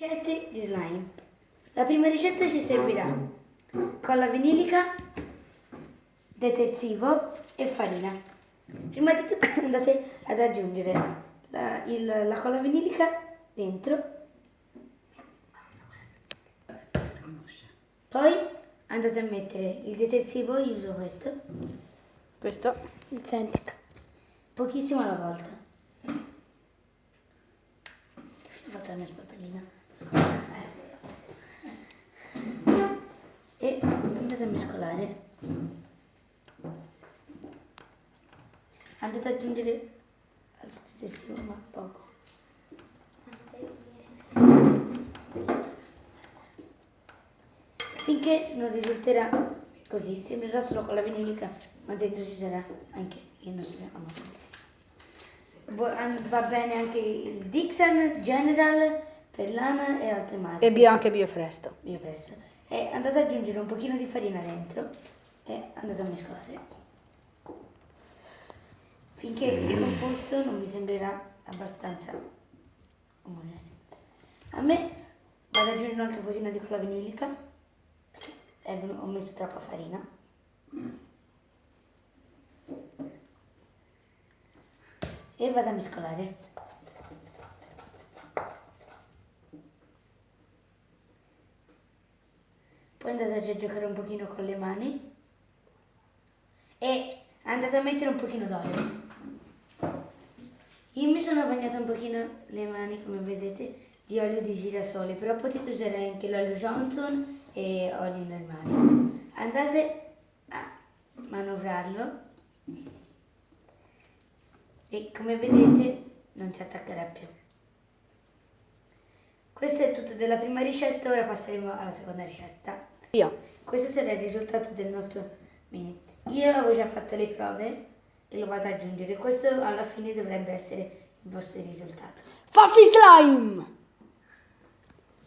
Ricette di slime. La prima ricetta ci servirà colla vinilica, detersivo e farina. Prima di tutto andate ad aggiungere la colla vinilica dentro, poi andate a mettere il detersivo, io uso questo, il Sentic. pochissimo alla volta. Che fine ho fatto la mia spatolina? E andate a mescolare. Andate ad aggiungere altro detersivo, ma poco. Finché non risulterà così, sembrerà solo con la vinilica, ma dentro ci sarà anche il nostro amore. Va bene anche il Dixon, General, Perlana e altre marche. E anche Biopresto. Biopresto. E andate ad aggiungere un pochino di farina dentro e andate a mescolare. Finché il composto non vi sembrerà abbastanza omogeneo. A me vado ad aggiungere un altro pochino di colla vinilica, perché ho messo troppa farina. E vado a mescolare. Poi andate a giocare un pochino con le mani e andate a mettere un pochino d'olio. Io mi sono bagnata un pochino le mani, come vedete, di olio di girasole, però potete usare anche l'olio Johnson e oli normali. Andate a manovrarlo e come vedete non si attaccherà più. Questo è tutto della prima ricetta, ora passeremo alla seconda ricetta. Questo sarà il risultato del nostro mini. Io avevo già fatto le prove e lo vado ad aggiungere. Questo alla fine dovrebbe essere il vostro risultato. Fluffy Slime!